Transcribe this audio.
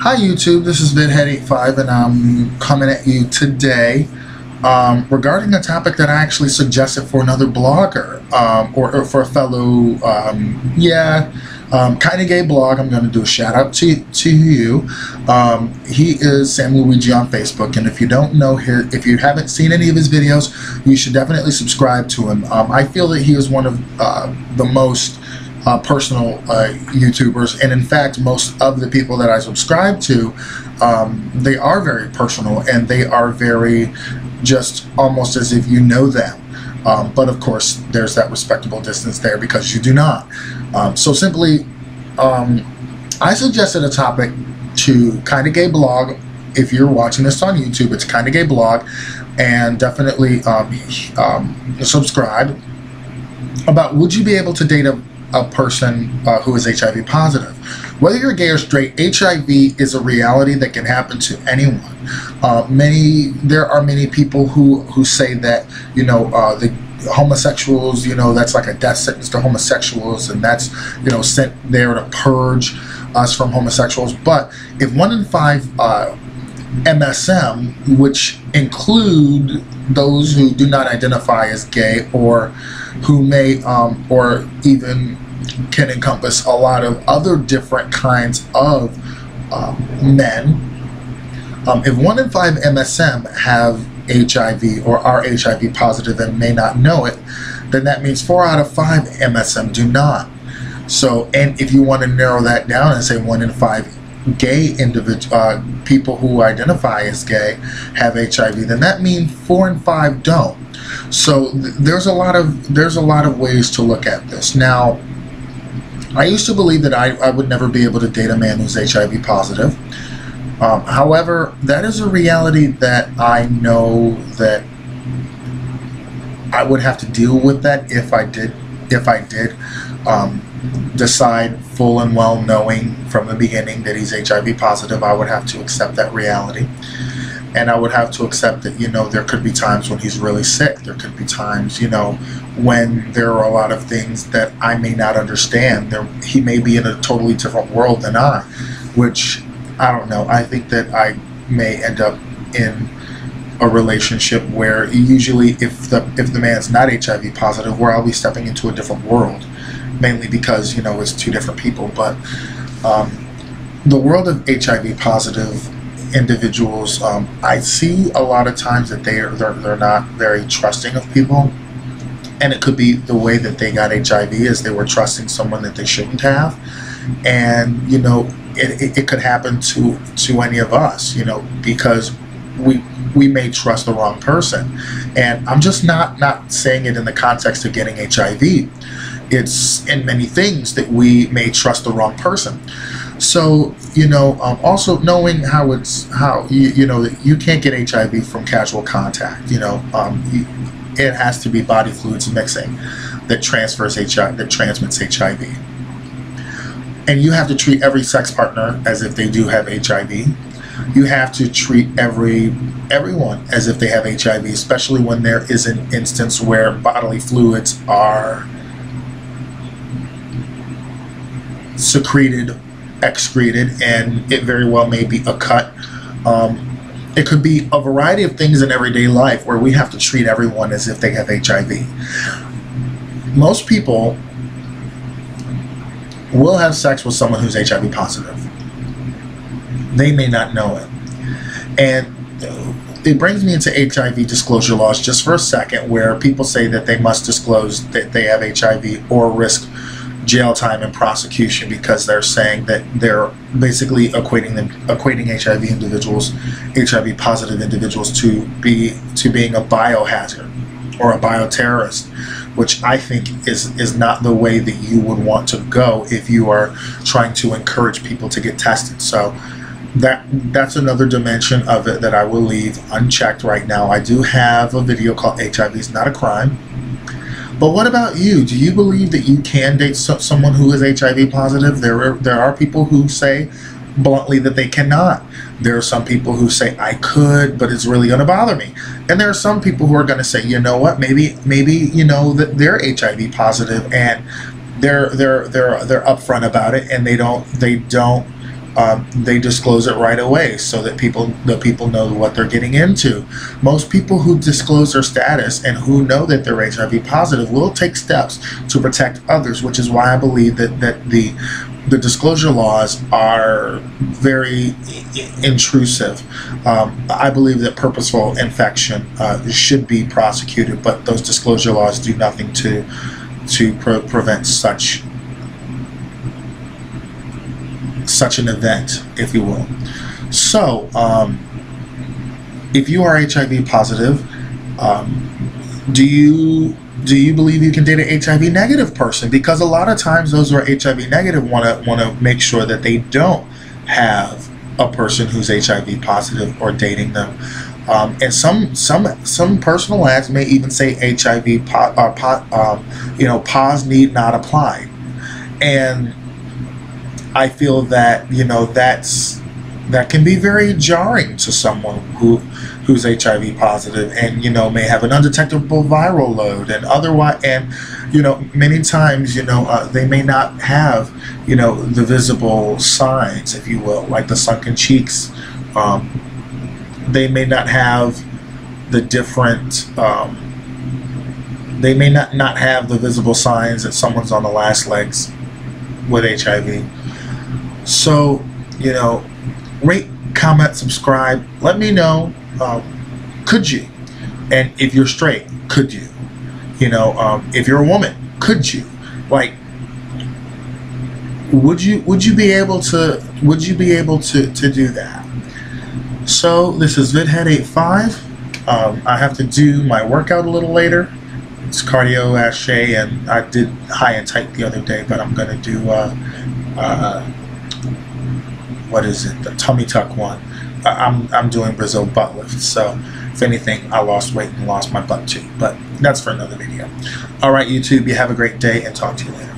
Hi YouTube, this is VidHead85 and I'm coming at you today regarding a topic that I actually suggested for another blogger or for a fellow, kind of gay blog. I'm going to do a shout out to you. He is Sam Luigi on Facebook, and if you don't know if you haven't seen any of his videos, you should definitely subscribe to him. I feel that he is one of the most personal YouTubers, and in fact most of the people that I subscribe to, they are very personal and they are very just almost as if you know them, but of course there's that respectable distance there because you do not. So simply I suggested a topic to Kinda Gay Blog. If you're watching this on YouTube, it's Kinda Gay Blog, and definitely subscribe, about would you be able to date a person who is HIV positive. Whether you're gay or straight, HIV is a reality that can happen to anyone. There are many people who say that, you know, the homosexuals, you know, that's like a death sentence to homosexuals, and that's, you know, sent there to purge us from homosexuals. But if 1 in 5 MSM, which include those who do not identify as gay, or who may or even can encompass a lot of other different kinds of men, if 1 in 5 MSM have HIV or are HIV positive and may not know it, then that means 4 out of 5 MSM do not. So, and if you want to narrow that down and say 1 in 5 gay people who identify as gay have HIV, then that means 4 in 5 don't. So there's a lot of ways to look at this. Now, I used to believe that I would never be able to date a man who's HIV positive. However, that is a reality that I know that I would have to deal with that if I did decide full and well, knowing from the beginning that he's HIV positive. I would have to accept that reality, and I would have to accept that, you know, there could be times when he's really sick. There could be times, you know, when there are a lot of things that I may not understand. He may be in a totally different world than I, which I don't know. I think that I may end up in a relationship where usually if the man's not HIV positive, where I'll be stepping into a different world, mainly because, you know, it's two different people. But the world of HIV positive individuals, I see a lot of times that they're not very trusting of people, and it could be the way that they got HIV is they were trusting someone that they shouldn't have, and, you know, it could happen to any of us, you know, because we may trust the wrong person. And I'm just not saying it in the context of getting HIV. It's in many things that we may trust the wrong person. So, you know, also knowing how you know that you can't get HIV from casual contact. You know, it has to be body fluids mixing that transmits HIV, and you have to treat every sex partner as if they do have HIV. You have to treat everyone as if they have HIV, especially when there is an instance where bodily fluids are secreted, excreted, and it very well may be a cut. It could be a variety of things in everyday life where we have to treat everyone as if they have HIV. Most people will have sex with someone who's HIV positive. They may not know it. And it brings me into HIV disclosure laws just for a second, where people say that they must disclose that they have HIV or risk jail time and prosecution, because they're saying that they're basically equating HIV individuals, HIV positive individuals, to being a biohazard or a bioterrorist, which I think is not the way that you would want to go if you are trying to encourage people to get tested. So that's another dimension of it that I will leave unchecked right now. I do have a video called HIV is Not a Crime. But what about you? Do you believe that you can date someone who is HIV positive? There are people who say bluntly that they cannot. There are some people who say I could, but it's really going to bother me. And there are some people who are going to say, you know what, maybe you know that they're HIV positive and they're upfront about it, and they disclose it right away so that the people know what they're getting into. Most people who disclose their status and who know that they're HIV positive will take steps to protect others, which is why I believe that the disclosure laws are very intrusive. I believe that purposeful infection should be prosecuted, but those disclosure laws do nothing to prevent such an event, if you will. So, if you are HIV positive, do you believe you can date an HIV negative person? Because a lot of times those who are HIV negative want to make sure that they don't have a person who's HIV positive or dating them. And some personal ads may even say HIV pos need not apply. And I feel that that can be very jarring to someone who's HIV positive, and may have an undetectable viral load, and otherwise, and many times they may not have the visible signs, if you will, like the sunken cheeks. They may not have the different. They may not have the visible signs that someone's on the last legs with HIV. So, rate, comment, subscribe. Let me know, could you? And if you're straight, could you? If you're a woman, could you? Like, would you be able to do that? So this is VidHead85. I have to do my workout a little later. It's cardio ashe, and I did high and tight the other day, but I'm gonna do what is it? The tummy tuck one. I'm doing Brazil butt lifts. So if anything, I lost weight and lost my butt too. But that's for another video. All right, YouTube. You have a great day, and talk to you later.